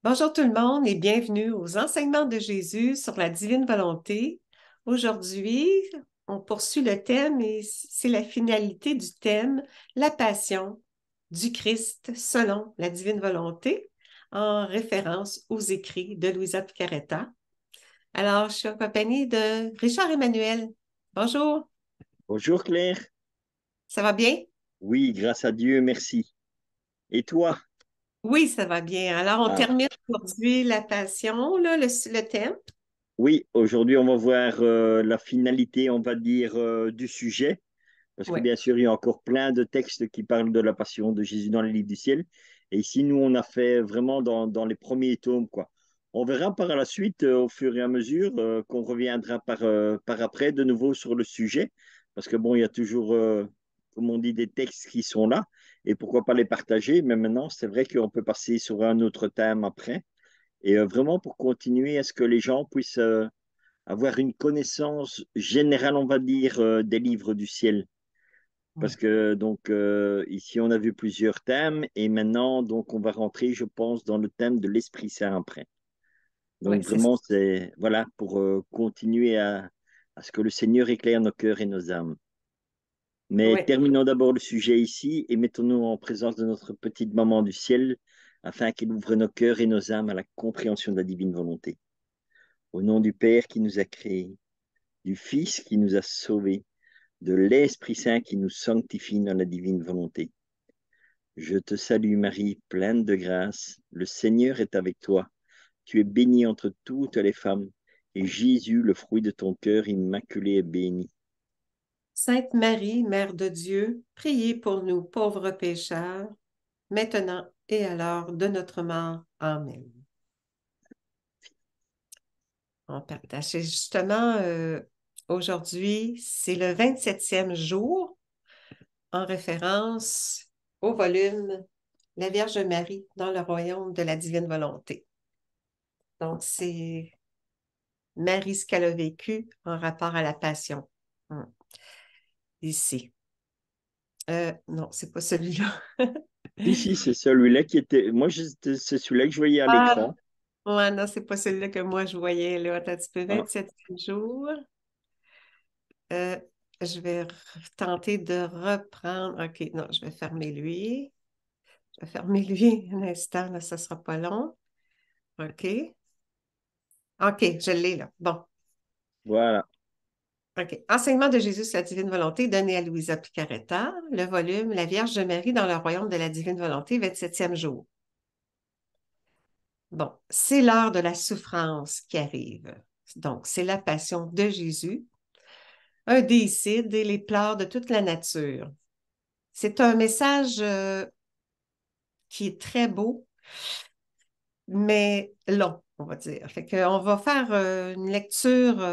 Bonjour tout le monde et bienvenue aux enseignements de Jésus sur la divine volonté. Aujourd'hui, on poursuit le thème et c'est la finalité du thème, la passion du Christ selon la divine volonté, en référence aux écrits de Luisa Picaretta. Alors, je suis en compagnie de Richard Emmanuel. Bonjour, Bonjour Claire. ça va bien? Oui, grâce à Dieu, merci. Et toi? Oui, ça va bien. Alors, on Ah, termine aujourd'hui la passion, là, le thème. oui, aujourd'hui on va voir la finalité, on va dire, du sujet, parce que Oui, bien sûr il y a encore plein de textes qui parlent de la passion de Jésus dans les livres du ciel. Et ici, nous, on a fait vraiment dans les premiers tomes, quoi. On verra par la suite, au fur et à mesure, qu'on reviendra par après de nouveau sur le sujet, parce que bon, il y a toujours, comme on dit, des textes qui sont là, et pourquoi pas les partager, mais maintenant, c'est vrai qu'on peut passer sur un autre thème après. Et vraiment pour continuer à ce que les gens puissent avoir une connaissance générale, on va dire, des livres du ciel. Parce oui, que donc ici on a vu plusieurs thèmes et maintenant donc on va rentrer, je pense, dans le thème de l'Esprit Saint après. oui, Donc c'est ça. vraiment c'est voilà pour continuer à ce que le Seigneur éclaire nos cœurs et nos âmes. Mais Oui. terminons d'abord le sujet ici et mettons-nous en présence de notre petite maman du ciel afin qu'elle ouvre nos cœurs et nos âmes à la compréhension de la divine volonté. Au nom du Père qui nous a créés, du Fils qui nous a sauvés, de l'Esprit Saint qui nous sanctifie dans la divine volonté. Je te salue Marie, pleine de grâce, le Seigneur est avec toi. Tu es bénie entre toutes les femmes, et Jésus, le fruit de ton cœur immaculé, est béni. Sainte Marie, Mère de Dieu, priez pour nous pauvres pécheurs, maintenant et à l'heure de notre mort. Amen. On partage justement aujourd'hui, c'est le 27e jour en référence au volume La Vierge Marie dans le royaume de la divine volonté. Donc, c'est Marie ce qu'elle a vécu en rapport à la passion. Ici. Non, c'est pas celui-là. Si, si, c'est celui-là qui était. Moi, c'est celui-là que je voyais à Ah, l'écran. ouais, non, c'est pas celui-là que moi je voyais, là. Attends un petit peu, Ah, 27e jour. Euh, je vais tenter de reprendre. OK, non, je vais fermer lui. Je vais fermer lui un instant, là, ça sera pas long. OK. OK, je l'ai là. Bon. voilà. OK. Enseignement de Jésus sur la divine volonté donné à Louisa Picaretta, le volume La Vierge de Marie dans le royaume de la divine volonté, 27e jour. Bon, c'est l'heure de la souffrance qui arrive. Donc, c'est la passion de Jésus, un déicide et les pleurs de toute la nature. C'est un message qui est très beau, mais long, on va dire. Fait qu'on va faire une lecture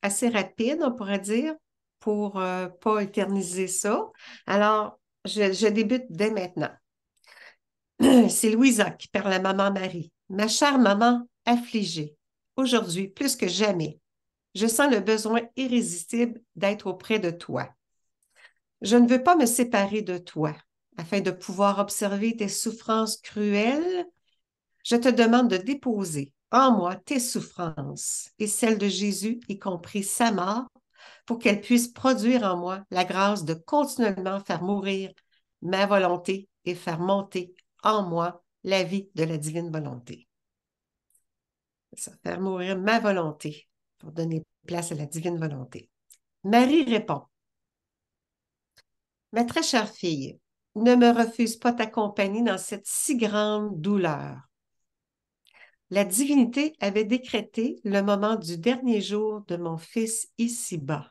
assez rapide, on pourrait dire, pour pas éterniser ça. Alors, je débute dès maintenant. C'est Louisa qui parle à maman Marie. Ma chère maman affligée, aujourd'hui, plus que jamais, je sens le besoin irrésistible d'être auprès de toi. Je ne veux pas me séparer de toi. Afin de pouvoir observer tes souffrances cruelles, je te demande de déposer en moi tes souffrances et celles de Jésus, y compris sa mort, pour qu'elle puisse produire en moi la grâce de continuellement faire mourir ma volonté et faire monter en moi la vie de la divine volonté. Ça, faire mourir ma volonté pour donner place à la divine volonté. Marie répond, ma très chère fille, ne me refuse pas ta compagnie dans cette si grande douleur. La divinité avait décrété le moment du dernier jour de mon fils ici-bas.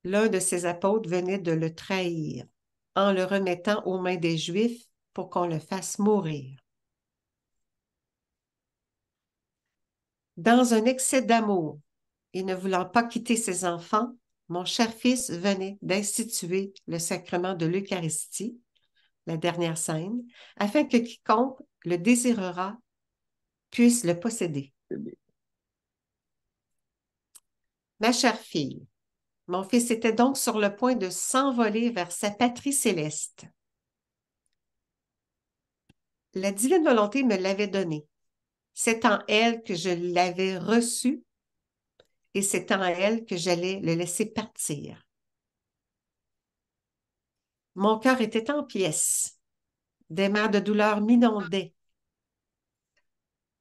L'un de ses apôtres venait de le trahir en le remettant aux mains des Juifs pour qu'on le fasse mourir. Dans un excès d'amour et ne voulant pas quitter ses enfants, mon cher fils venait d'instituer le sacrement de l'Eucharistie, la dernière scène, afin que quiconque le désirera puisse le posséder. Ma chère fille, mon fils était donc sur le point de s'envoler vers sa patrie céleste. la divine volonté me l'avait donné. C'est en elle que je l'avais reçu et c'est en elle que j'allais le laisser partir. Mon cœur était en pièces. Des mers de douleur m'inondaient.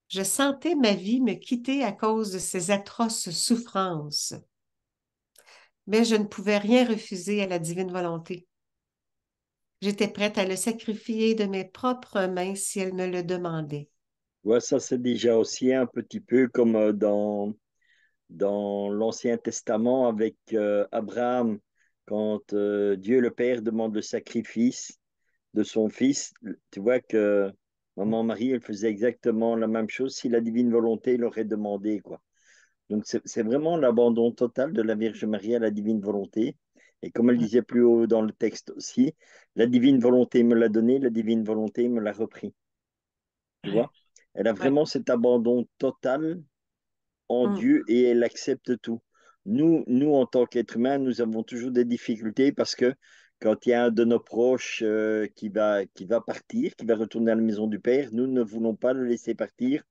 Je sentais ma vie me quitter à cause de ces atroces souffrances. Mais je ne pouvais rien refuser à la divine volonté. J'étais prête à le sacrifier de mes propres mains si elle me le demandait. Ouais, ça, c'est déjà aussi un petit peu comme dans l'Ancien Testament avec Abraham, quand Dieu le Père demande le sacrifice de son fils. Tu vois que Maman Marie, elle faisait exactement la même chose si la divine volonté l'aurait demandé, quoi. Donc, c'est vraiment l'abandon total de la Vierge Marie à la divine volonté. Et comme elle disait plus haut dans le texte aussi, la divine volonté me l'a donné, la divine volonté me l'a repris. Tu vois? Elle a Ouais. vraiment cet abandon total en Mm. Dieu et elle accepte tout. Nous en tant qu'êtres humains, nous avons toujours des difficultés parce que quand il y a un de nos proches qui va partir, qui va retourner à la maison du Père, nous ne voulons pas le laisser partir.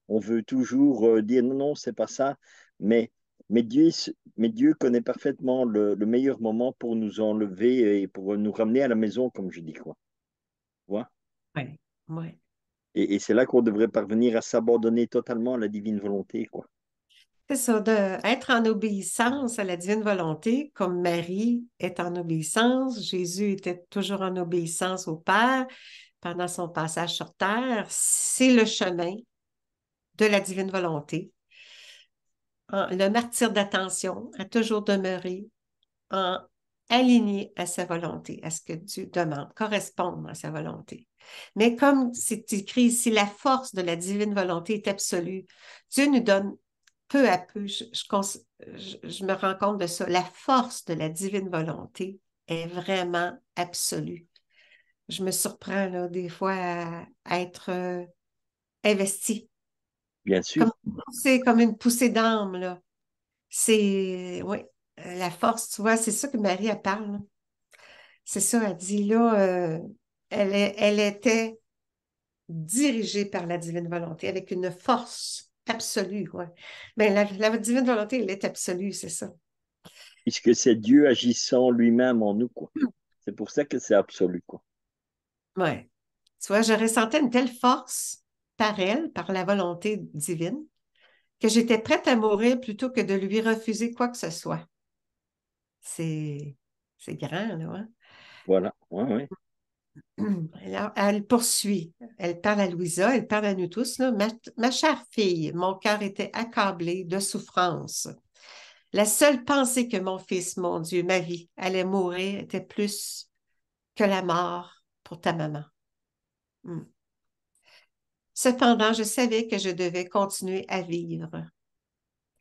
On veut toujours dire non, non, c'est pas ça. Mais, mais Dieu connaît parfaitement le meilleur moment pour nous enlever et pour nous ramener à la maison, comme je dis, quoi. Tu vois. Ouais. Ouais. Et c'est là qu'on devrait parvenir à s'abandonner totalement à la divine volonté, quoi. C'est ça, d'être en obéissance à la divine volonté, comme Marie est en obéissance. Jésus était toujours en obéissance au Père pendant son passage sur terre. C'est le chemin de la divine volonté. Le martyr d'attention a toujours demeuré en aligné à sa volonté, à ce que Dieu demande, correspondre à sa volonté. Mais comme c'est écrit ici, la force de la divine volonté est absolue. Dieu nous donne peu à peu, je me rends compte de ça, la force de la divine volonté est vraiment absolue. Je me surprends là, des fois à être investie, Bien sûr. c'est comme une poussée d'âme, là. C'est, oui, la force, tu vois, c'est ça que Marie, elle parle, là. C'est ça, elle dit là, elle était dirigée par la divine volonté avec une force absolue. Ouais. Mais la divine volonté, elle est absolue, c'est ça. Puisque c'est Dieu agissant lui-même en nous, quoi. C'est pour ça que c'est absolu, quoi. Ouais. Tu vois, je ressentais une telle force par elle, par la volonté divine, que j'étais prête à mourir plutôt que de lui refuser quoi que ce soit. C'est, c'est grand, là, hein? Voilà, ouais, ouais. Alors, elle poursuit. Elle parle à Louisa, elle parle à nous tous, là. Ma chère fille, mon cœur était accablé de souffrance. La seule pensée que mon fils, mon Dieu, ma vie, allait mourir était plus que la mort pour ta maman. Hmm. Cependant, je savais que je devais continuer à vivre.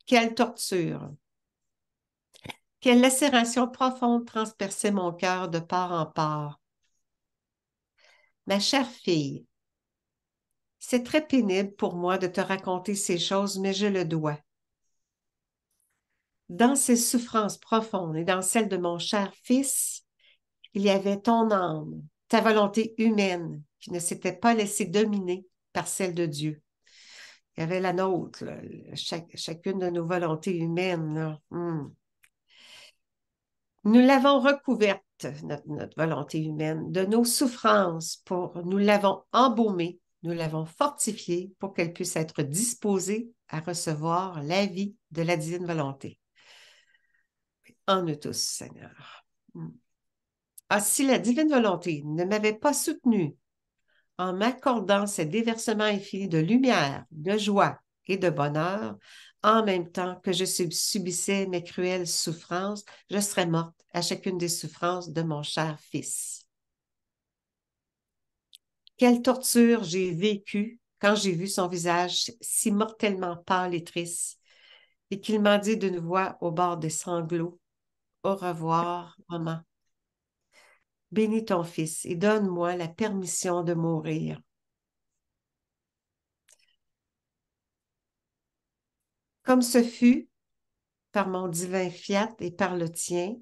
Quelle torture! Quelle lacération profonde transperçait mon cœur de part en part. Ma chère fille, c'est très pénible pour moi de te raconter ces choses, mais je le dois. Dans ces souffrances profondes et dans celles de mon cher fils, il y avait ton âme, ta volonté humaine qui ne s'était pas laissée dominer par celle de Dieu. Il y avait la nôtre, là, chacune de nos volontés humaines, là. Nous l'avons recouverte, notre volonté humaine, de nos souffrances nous l'avons embaumée, nous l'avons fortifiée pour qu'elle puisse être disposée à recevoir la vie de la divine volonté. En nous tous, Seigneur. Ah, si la divine volonté ne m'avait pas soutenue en m'accordant ces déversements infinis de lumière, de joie et de bonheur, en même temps que je subissais mes cruelles souffrances, je serais morte à chacune des souffrances de mon cher fils. Quelle torture j'ai vécue quand j'ai vu son visage si mortellement pâle et triste, et qu'il m'a dit d'une voix au bord des sanglots, au revoir, maman. Bénis ton fils et donne-moi la permission de mourir. Comme ce fut par mon divin fiat et par le tien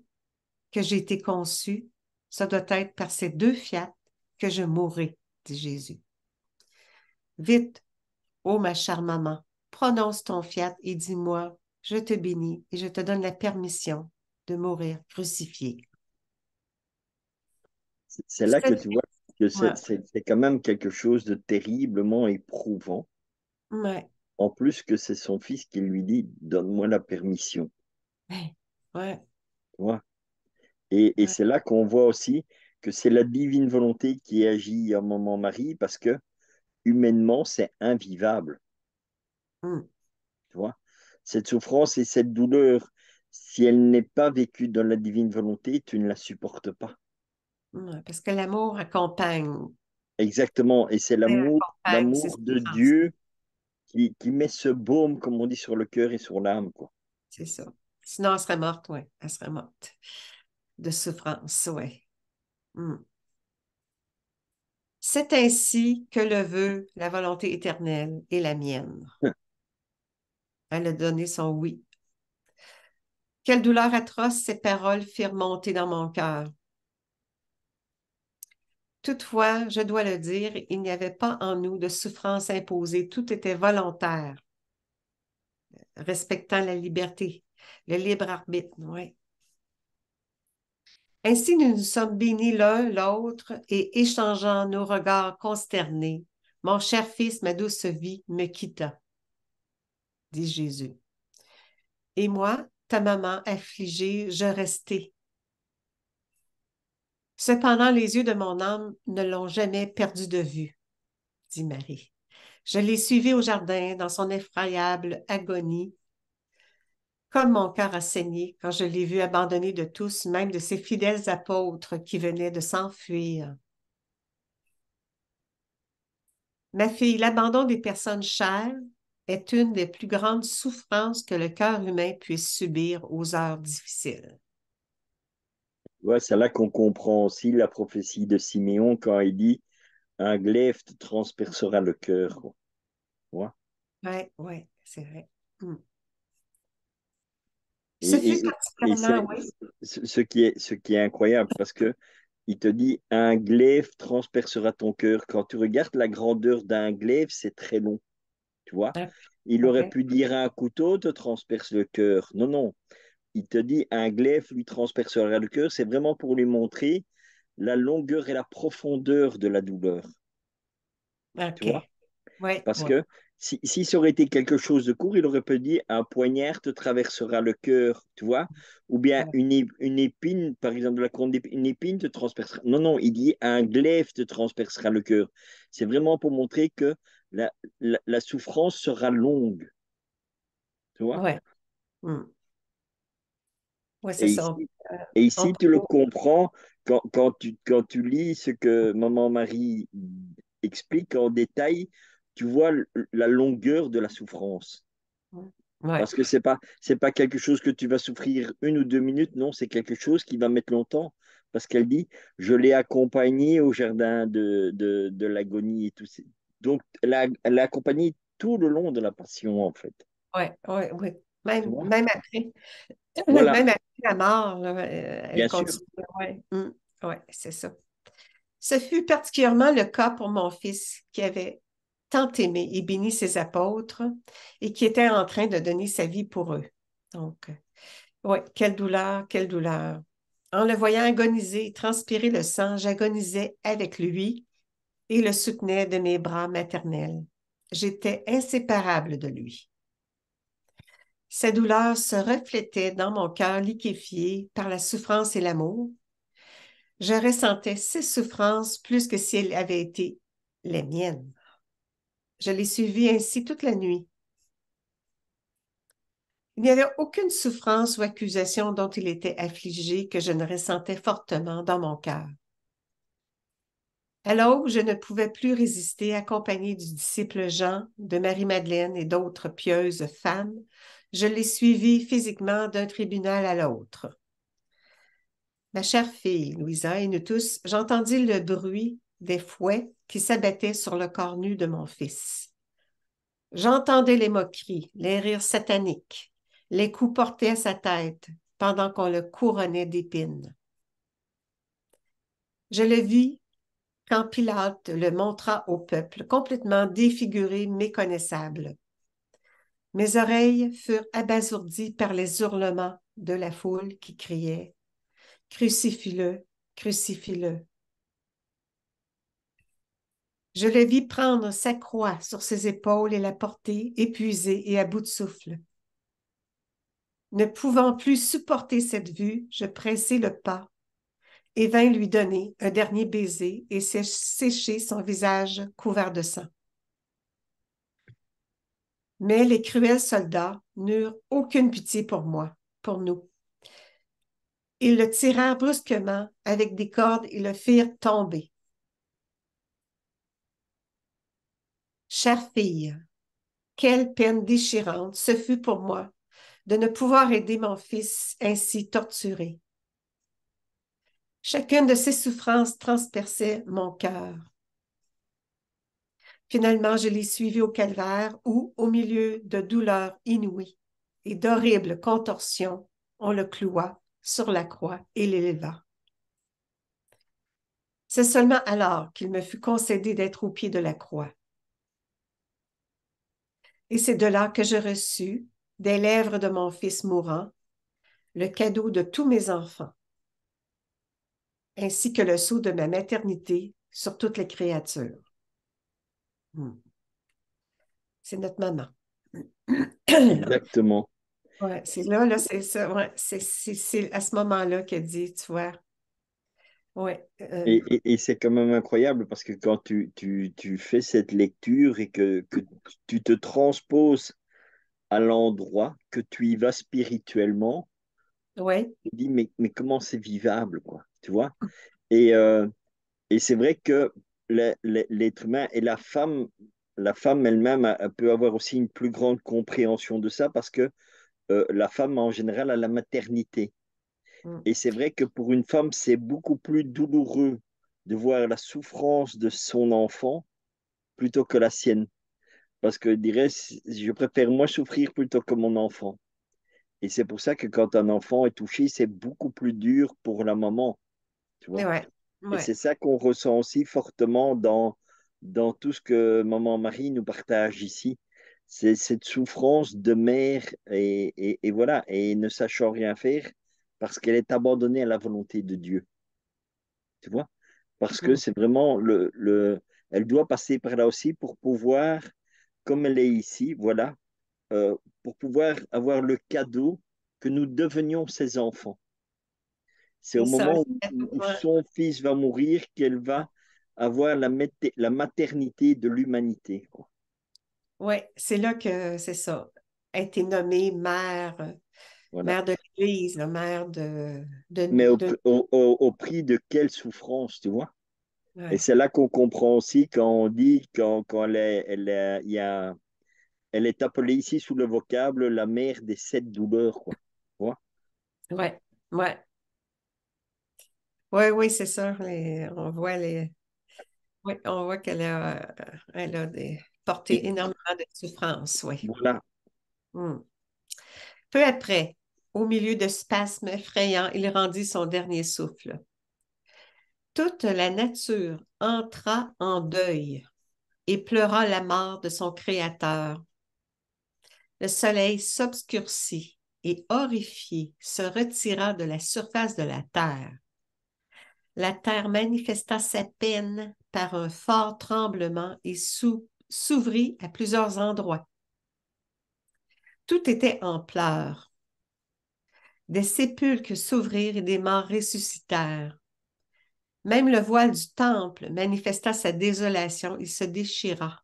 que j'ai été conçu, ça doit être par ces deux fiat que je mourrai, dit Jésus. Vite, ô ma chère maman, prononce ton fiat et dis-moi, je te bénis et je te donne la permission de mourir crucifié. C'est là que tu vois que Ouais, c'est quand même quelque chose de terriblement éprouvant. ouais, En plus que c'est son fils qui lui dit, donne-moi la permission. ouais, ouais, Tu vois. Et ouais. c'est là qu'on voit aussi que c'est la divine volonté qui agit en maman Marie parce que humainement, c'est invivable. Mm. Tu vois. Cette souffrance et cette douleur, si elle n'est pas vécue dans la divine volonté, tu ne la supportes pas. Ouais, parce que l'amour accompagne, Exactement. Et c'est accompagne ces l'amour de souffrances. Dieu qui met ce baume, comme on dit, sur le cœur et sur l'âme, quoi. C'est ça. Sinon, elle serait morte, oui. Elle serait morte de souffrance, oui. Mm. C'est ainsi que le veut la volonté éternelle et la mienne. Elle a donné son oui. Quelle douleur atroce ces paroles firent monter dans mon cœur. Toutefois, je dois le dire, il n'y avait pas en nous de souffrance imposée, tout était volontaire, respectant la liberté, le libre arbitre, oui. Ainsi, nous nous sommes bénis l'un l'autre et échangeant nos regards consternés, mon cher fils, ma douce vie, me quitta, dit Jésus. Et moi, ta maman affligée, je restai. Cependant, les yeux de mon âme ne l'ont jamais perdu de vue, dit Marie. Je l'ai suivi au jardin dans son effroyable agonie, comme mon cœur a saigné quand je l'ai vu abandonné de tous, même de ses fidèles apôtres qui venaient de s'enfuir. Ma fille, l'abandon des personnes chères est une des plus grandes souffrances que le cœur humain puisse subir aux heures difficiles. Ouais, c'est là qu'on comprend aussi la prophétie de Siméon quand il dit un glaive te transpercera le cœur, quoi. Tu vois. Oui, oui, c'est vrai. Mm. Et, Ce fut et particulièrement, oui. ce qui est incroyable parce que il te dit un glaive transpercera ton cœur. Quand tu regardes la grandeur d'un glaive, c'est très long, tu vois. Ah, Il aurait OK. pu dire un couteau te transperce le cœur. Non, non. Il te dit un glaive lui transpercera le cœur. C'est vraiment pour lui montrer la longueur et la profondeur de la douleur, tu vois. OK. Oui, Parce oui. que si ça aurait été quelque chose de court, il aurait pu dire un poignard te traversera le cœur, tu vois, ou bien Oui, une épine, par exemple, de la couronne d'épine, une épine te transpercera. Non, non, il dit un glaive te transpercera le cœur. C'est vraiment pour montrer que la souffrance sera longue, tu vois. oui. Mm. Oui, c'est Et ça. ici, On peut tu le comprends quand tu lis ce que Maman Marie explique en détail, tu vois la longueur de la souffrance. Oui, Parce que c'est pas quelque chose que tu vas souffrir 1 ou 2 minutes, non, c'est quelque chose qui va mettre longtemps. Parce qu'elle dit, je l'ai accompagné au jardin de l'agonie et tout. Donc, elle l'a accompagné tout le long de la passion, en fait. oui, oui, oui. Tu vois? Même après, Voilà, même après la mort, là, elle bien sûr. continue. Oui, ouais, c'est ça. Ce fut particulièrement le cas pour mon fils qui avait tant aimé et béni ses apôtres et qui était en train de donner sa vie pour eux. Donc, oui, quelle douleur, quelle douleur. En le voyant agoniser, transpirer le sang, j'agonisais avec lui et le soutenais de mes bras maternels. J'étais inséparable de lui. Sa douleur se reflétait dans mon cœur liquéfié par la souffrance et l'amour. Je ressentais ces souffrances plus que si elles avaient été les miennes. Je l'ai suivi ainsi toute la nuit. Il n'y avait aucune souffrance ou accusation dont il était affligé que je ne ressentais fortement dans mon cœur. À l'aube, je ne pouvais plus résister, accompagné du disciple Jean, de Marie-Madeleine et d'autres pieuses femmes. Je l'ai suivi physiquement d'un tribunal à l'autre. Ma chère fille, Louisa, et nous tous, j'entendis le bruit des fouets qui s'abattaient sur le corps nu de mon fils. J'entendais les moqueries, les rires sataniques, les coups portés à sa tête pendant qu'on le couronnait d'épines. Je le vis quand Pilate le montra au peuple, complètement défiguré, méconnaissable. Mes oreilles furent abasourdies par les hurlements de la foule qui criait Crucifie-le, crucifie-le. Je le vis prendre sa croix sur ses épaules et la porter, épuisé et à bout de souffle. Ne pouvant plus supporter cette vue, je pressai le pas et vins lui donner un dernier baiser et sécher son visage couvert de sang. Mais les cruels soldats n'eurent aucune pitié pour moi, pour nous. Ils le tirèrent brusquement avec des cordes et le firent tomber. Chère fille, quelle peine déchirante ce fut pour moi de ne pouvoir aider mon fils ainsi torturé. Chacune de ces souffrances transperçait mon cœur. Finalement, je l'ai suivi au calvaire où, au milieu de douleurs inouïes et d'horribles contorsions, on le cloua sur la croix et l'éleva. C'est seulement alors qu'il me fut concédé d'être au pied de la croix. Et c'est de là que je reçus, des lèvres de mon fils mourant, le cadeau de tous mes enfants, ainsi que le sceau de ma maternité sur toutes les créatures. C'est notre maman. Exactement. Ouais, c'est là, c'est ça. Ouais, c'est à ce moment-là qu'elle dit, tu vois. Ouais, Et c'est quand même incroyable parce que quand tu fais cette lecture et que tu te transposes à l'endroit, que tu y vas spirituellement, ouais, tu te dis, mais comment c'est vivable, quoi, tu vois? Et, et c'est vrai que l'être humain et la femme elle-même elle peut avoir aussi une plus grande compréhension de ça parce que la femme, en général, a la maternité. mm, Et c'est vrai que pour une femme, c'est beaucoup plus douloureux de voir la souffrance de son enfant plutôt que la sienne. Parce que je dirais, je préfère moi souffrir plutôt que mon enfant. Et c'est pour ça que quand un enfant est touché, c'est beaucoup plus dur pour la maman, tu vois. ouais, Et ouais, c'est ça qu'on ressent aussi fortement dans tout ce que Maman Marie nous partage ici. C'est cette souffrance de mère et voilà, et ne sachant rien faire parce qu'elle est abandonnée à la volonté de Dieu, tu vois. Parce que mm, c'est vraiment elle doit passer par là aussi pour pouvoir, comme elle est ici, voilà, pour pouvoir avoir le cadeau que nous devenions ses enfants. C'est c'est au ça. moment où Ouais, son fils va mourir qu'elle va avoir la maternité de l'humanité, quoi. ouais, c'est là que c'est ça. A été nommée mère, Voilà. mère de l'Église, la mère de, Mais de, au prix de quelle souffrance, tu vois? Et ouais, c'est là qu'on comprend aussi quand on dit, quand elle est appelée ici sous le vocable la mère des sept douleurs, quoi. Tu vois. ouais, ouais, ouais, oui, c'est ça. Ouais, on voit elle a Et porté énormément de souffrance, oui. voilà. Mm. Peu après, au milieu de spasmes effrayants, il rendit son dernier souffle. Toute la nature entra en deuil et pleura la mort de son Créateur. Le soleil s'obscurcit et, horrifié, se retira de la surface de la terre. La terre manifesta sa peine par un fort tremblement et s'ouvrit à plusieurs endroits. Tout était en pleurs. Des sépulcres s'ouvrirent et des morts ressuscitèrent. Même le voile du temple manifesta sa désolation, il se déchira.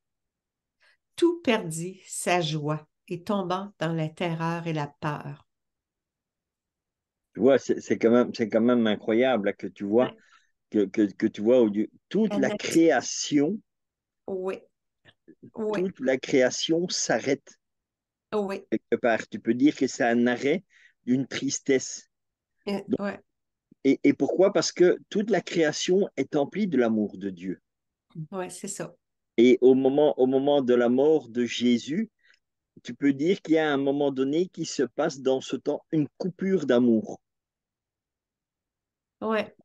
Tout perdit sa joie et tomba dans la terreur et la peur. Tu vois, c'est quand même incroyable là, que tu vois, Ouais. que tu vois toute La la nature, création, oui, oui, toute la création s'arrête oui, quelque part. Tu peux dire que c'est un arrêt d'une tristesse. Donc, ouais, et pourquoi? Parce que toute la création est emplie de l'amour de Dieu. ouais, c'est ça. Et au moment de la mort de Jésus, tu peux dire qu'il y a un moment donné qui se passe dans ce temps une coupure d'amour. Ouais,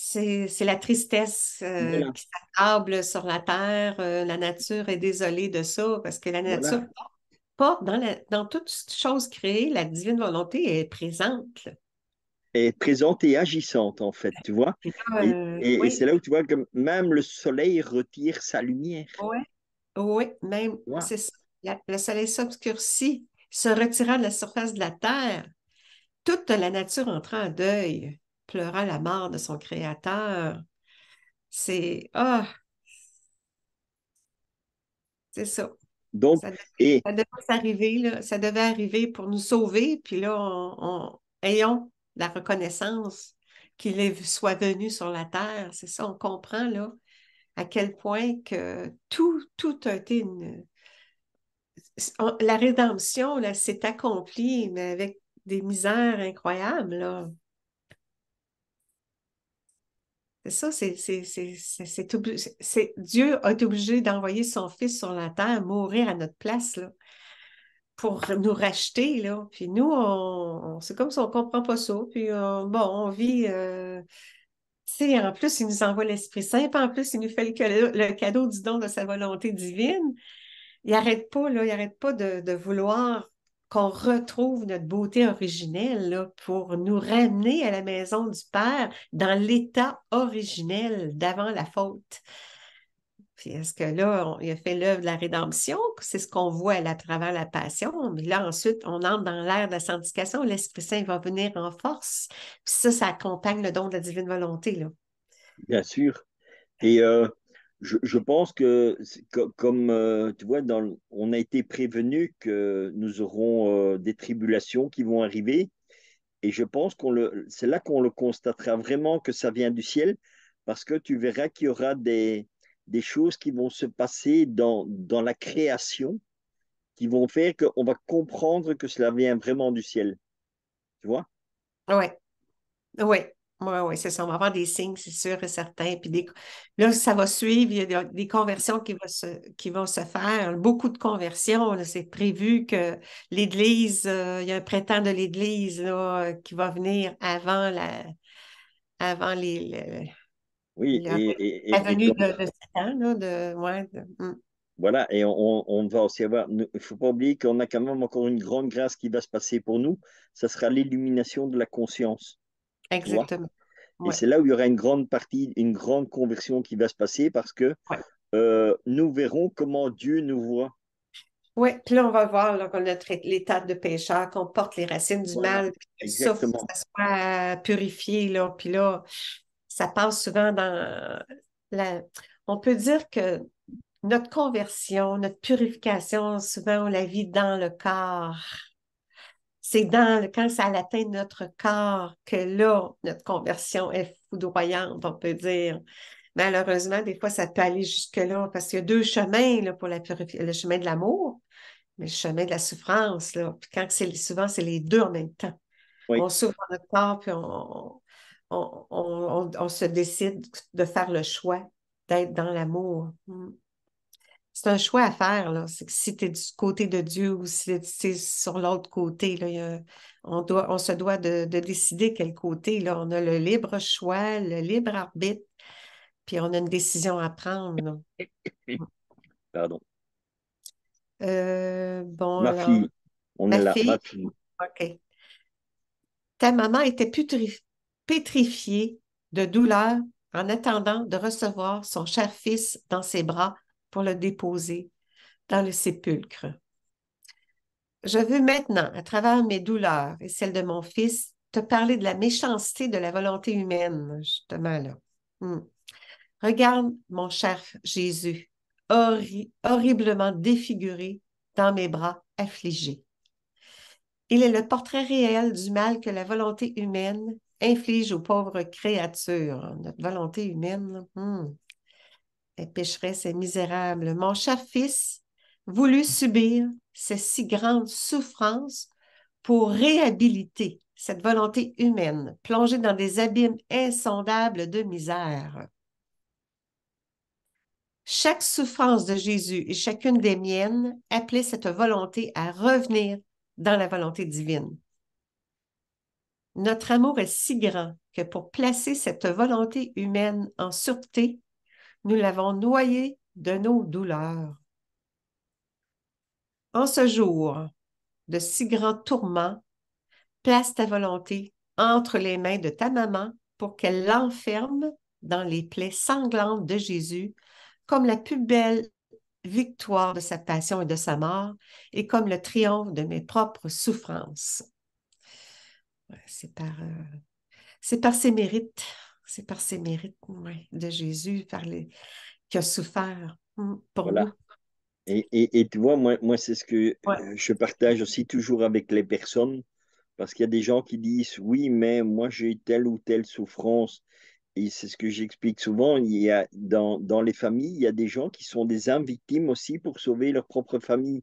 c'est la tristesse Voilà, qui s'accable sur la terre. La nature est désolée de ça parce que la nature, voilà. pas dans toute chose créée, la divine volonté est présente, là. Et présente et agissante, en fait, tu vois. Puis là, Et c'est oui, là où tu vois que même le soleil retire sa lumière. oui, oui, même, Tu vois. c'est ça. Le soleil s'obscurcit, se retirant de la surface de la terre. Toute la nature entra en deuil, pleurant la mort de son créateur. Ah, c'est ça. Donc, Ça devait, et ça devait arriver, là. Ça devait arriver pour nous sauver. Puis là, ayons la reconnaissance soit venu sur la terre. C'est ça, on comprend là à quel point que tout a été la rédemption là, s'est accomplie, mais avec des misères incroyables, là. C'est ça, Dieu a été obligé d'envoyer son Fils sur la terre mourir à notre place, là, pour nous racheter, là. Puis nous, c'est comme si on ne comprend pas ça. Puis bon, on vit. Tu sais, en plus, il nous envoie l'Esprit Saint, puis en plus, il nous fait le cadeau du don de sa volonté divine. Il n'arrête pas, là, il n'arrête pas de vouloir qu'on retrouve notre beauté originelle, là, pour nous ramener à la maison du Père dans l'état originel d'avant la faute. Puis est-ce que là, il a fait l'œuvre de la rédemption? C'est ce qu'on voit à travers la passion. Mais là, ensuite, on entre dans l'ère de la sanctification. L'Esprit Saint va venir en force. Puis ça accompagne le don de la divine volonté, là. bien sûr, et je pense que, comme tu vois, on a été prévenu que nous aurons des tribulations qui vont arriver. Et je pense c'est là qu'on le constatera vraiment que ça vient du ciel, parce que tu verras qu'il y aura des choses qui vont se passer dans la création, qui vont faire qu'on va comprendre que cela vient vraiment du ciel. Tu vois? Oui, oui. Oui, oui, c'est ça. On va avoir des signes, c'est sûr et certain. Puis là, ça va suivre. Il y a des conversions qui vont se faire. Beaucoup de conversions, là. C'est prévu que l'Église, il y a un printemps de l'Église là, qui va venir avant Oui, la, la et venue de Satan, là, voilà, et on va aussi avoir, il ne faut pas oublier qu'on a quand même encore une grande grâce qui va se passer pour nous. Ça sera l'illumination de la conscience. Tu vois? Exactement. Et Oui, c'est là où il y aura une grande partie, une grande conversion qui va se passer parce que oui. nous verrons comment Dieu nous voit. Oui, puis là, on va voir là, qu'on a l'état de pécheur, qu'on porte les racines du Voilà, mal, puis que ça, faut que exactement. ça soit purifié, là. Puis là, ça passe souvent la... On peut dire que notre conversion, notre purification, souvent, on la vit dans le corps. C'est quand ça atteint notre corps que là, notre conversion est foudroyante, on peut dire. Malheureusement, des fois, ça peut aller jusque-là parce qu'il y a deux chemins là, pour la purification. Le chemin de l'amour, mais le chemin de la souffrance, là. Puis souvent, c'est les deux en même temps. Oui, On souffre dans notre corps, puis on se décide de faire le choix d'être dans l'amour. C'est un choix à faire, là. C'est que si tu es du côté de Dieu ou si tu es sur l'autre côté, là, on se doit de décider quel côté, là. On a le libre choix, le libre arbitre, puis on a une décision à prendre, là. pardon. Bon, Ma alors, fille, on est ma là, ma fille, fille. OK. Ta maman était pétrifiée de douleur en attendant de recevoir son cher fils dans ses bras pour le déposer dans le sépulcre. Je veux maintenant, à travers mes douleurs et celles de mon fils, te parler de la méchanceté de la volonté humaine, justement là. Hmm. Regarde mon cher Jésus, horriblement défiguré dans mes bras affligés. Il est le portrait réel du mal que la volonté humaine inflige aux pauvres créatures. Notre volonté humaine, est pécheresse, est misérable. Mon cher fils voulut subir ces si grandes souffrances pour réhabiliter cette volonté humaine, plongée dans des abîmes insondables de misère. Chaque souffrance de Jésus et chacune des miennes appelait cette volonté à revenir dans la volonté divine. Notre amour est si grand que pour placer cette volonté humaine en sûreté, nous l'avons noyée de nos douleurs. En ce jour de si grands tourments, place ta volonté entre les mains de ta maman pour qu'elle l'enferme dans les plaies sanglantes de Jésus comme la plus belle victoire de sa passion et de sa mort et comme le triomphe de mes propres souffrances. Ouais, c'est par ses mérites. C'est par ses mérites, ouais, de Jésus qui a souffert pour Voilà. nous. Et tu vois, moi c'est ce que Ouais. je partage aussi toujours avec les personnes, parce qu'il y a des gens qui disent, oui, mais moi j'ai eu telle ou telle souffrance. Et c'est ce que j'explique souvent, il y a, dans les familles, il y a des gens qui sont des âmes victimes aussi pour sauver leur propre famille.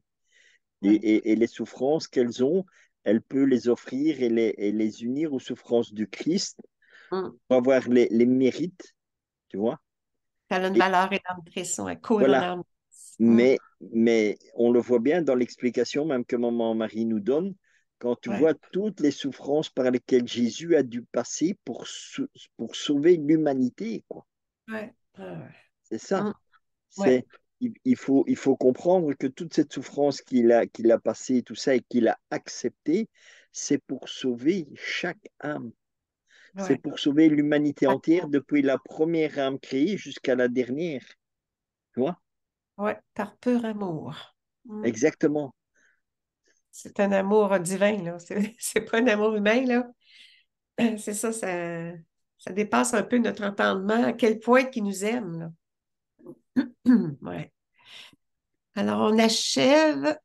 Ouais. Et les souffrances qu'elles ont, elle peut les offrir et les unir aux souffrances du Christ Mm. pour avoir les mérites, tu vois. Ça a une Et valeur rédemptrice, ouais, voilà. co-rédemptrice. Mm. Mais on le voit bien dans l'explication même que Maman Marie nous donne, quand tu Ouais, vois toutes les souffrances par lesquelles Jésus a dû passer pour sauver l'humanité, quoi. ouais, ouais, ouais. C'est ça. Mm. Ouais, C'est, il faut comprendre que toute cette souffrance qu'il a passée, tout ça, et qu'il a accepté, c'est pour sauver chaque âme. C'est ouais. pour sauver l'humanité entière depuis la première âme créée jusqu'à la dernière. Tu vois? Ouais, par pur amour. Mm. Exactement. C'est un amour divin, là. C'est pas un amour humain, là. C'est ça, ça dépasse un peu notre entendement, à quel point qu'il nous aime, là. Ouais. Alors, on achève.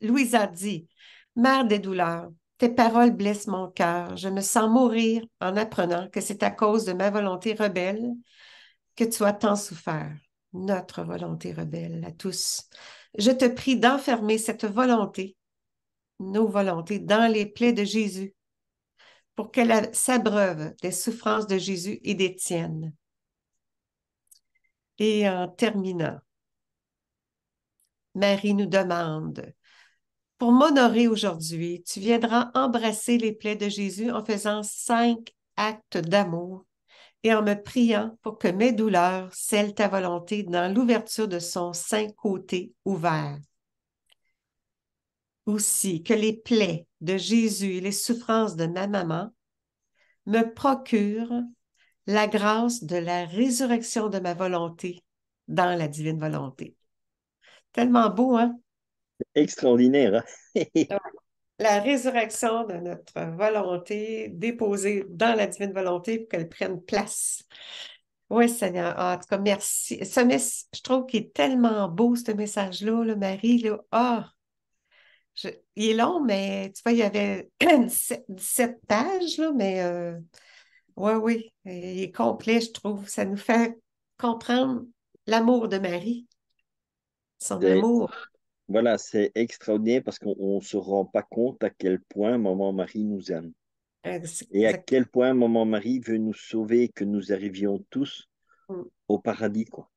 Louisa dit, Mère des douleurs, tes paroles blessent mon cœur. Je me sens mourir en apprenant que c'est à cause de ma volonté rebelle que tu as tant souffert. Notre volonté rebelle à tous. Je te prie d'enfermer cette volonté, nos volontés, dans les plaies de Jésus pour qu'elle s'abreuve des souffrances de Jésus et des tiennes. Et en terminant, Marie nous demande, pour m'honorer aujourd'hui, tu viendras embrasser les plaies de Jésus en faisant 5 actes d'amour et en me priant pour que mes douleurs scellent ta volonté dans l'ouverture de son saint côté ouvert. Aussi, que les plaies de Jésus et les souffrances de ma maman me procurent la grâce de la résurrection de ma volonté dans la divine volonté. Tellement beau, hein? Extraordinaire, hein? La résurrection de notre volonté déposée dans la divine volonté pour qu'elle prenne place. Oui, Seigneur. Ah, en tout cas, merci. Je trouve qu'il est tellement beau, ce message-là, là, Marie. Là. Ah, il est long, mais tu vois, il y avait 17 pages, là, mais oui, oui, il est complet, je trouve. Ça nous fait comprendre l'amour de Marie, son C'est, amour. voilà, c'est extraordinaire parce qu'on ne se rend pas compte à quel point Maman Marie nous aime. C'est Et à exactement. quel point Maman Marie veut nous sauver, que nous arrivions tous au paradis, quoi.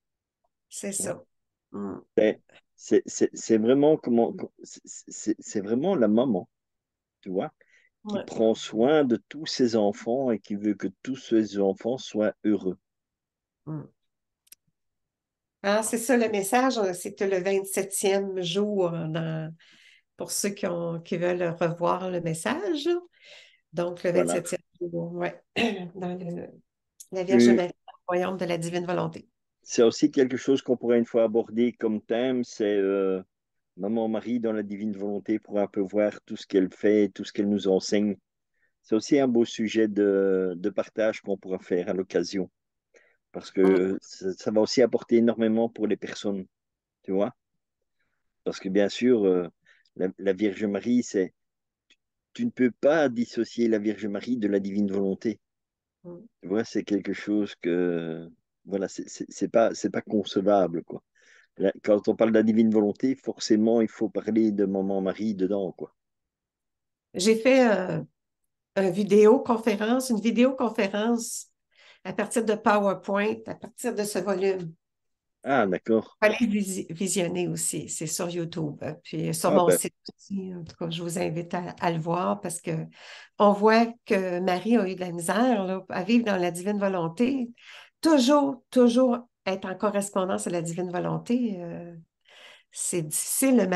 C'est Tu vois. ça. Mm. C'est c'est vraiment c'est vraiment la maman, tu vois, qui Ouais. prend soin de tous ses enfants et qui veut que tous ses enfants soient heureux. Mm. Ah, c'est ça le message, c'était le 27e jour pour ceux qui veulent revoir le message. Donc, le Voilà. 27e jour, ouais, dans la Vierge Tu, Marie, le royaume de la divine volonté. c'est aussi quelque chose qu'on pourrait une fois aborder comme thème, c'est Maman Marie dans la divine volonté pour un peu voir tout ce qu'elle fait, tout ce qu'elle nous enseigne. C'est aussi un beau sujet de partage qu'on pourra faire à l'occasion, parce Mm. que ça va aussi apporter énormément pour les personnes, tu vois. Parce que bien sûr, la Vierge Marie, tu ne peux pas dissocier la Vierge Marie de la divine volonté. Mm. Tu vois, c'est quelque chose que, voilà, c'est pas concevable, quoi. Quand on parle de la divine volonté, forcément, il faut parler de Maman Marie dedans, quoi. J'ai fait une vidéoconférence à partir de PowerPoint, à partir de ce volume. Ah, d'accord. Allez visionner aussi, c'est sur YouTube, puis sur Ah, mon ben, site aussi. En tout cas, je vous invite à le voir parce que on voit que Marie a eu de la misère là, à vivre dans la divine volonté. Toujours, toujours être en correspondance à la divine volonté. C'est difficile,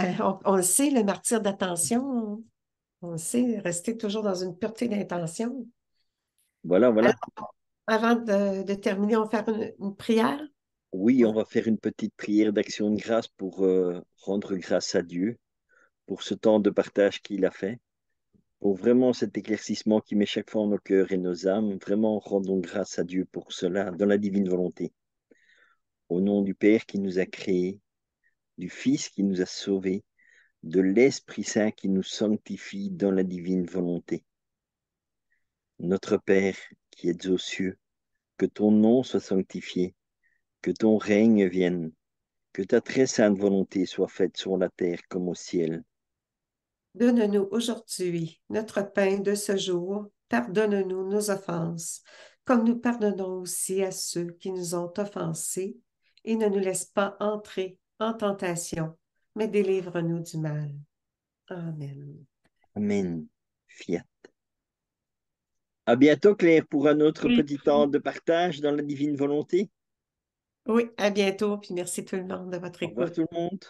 on le sait, le martyr d'attention. On le sait, rester toujours dans une pureté d'intention. voilà, Alors, voilà. avant de terminer, on va faire une prière. Oui, on Oui. va faire une petite prière d'action de grâce pour rendre grâce à Dieu pour ce temps de partage qu'il a fait, pour vraiment cet éclaircissement qui met chaque fois en nos cœurs et nos âmes. Vraiment, rendons grâce à Dieu pour cela, dans la divine volonté. Au nom du Père qui nous a créés, du Fils qui nous a sauvés, de l'Esprit Saint qui nous sanctifie dans la divine volonté. Notre Père qui es aux cieux, que ton nom soit sanctifié, que ton règne vienne, que ta très sainte volonté soit faite sur la terre comme au ciel. Donne-nous aujourd'hui notre pain de ce jour. Pardonne-nous nos offenses, comme nous pardonnons aussi à ceux qui nous ont offensés. Et ne nous laisse pas entrer en tentation, mais délivre-nous du mal. Amen. Amen. Fiat. À bientôt, Claire, pour un autre Oui. petit temps de partage dans la divine volonté. Oui, à bientôt, puis merci tout le monde de votre Au revoir écoute. tout le monde.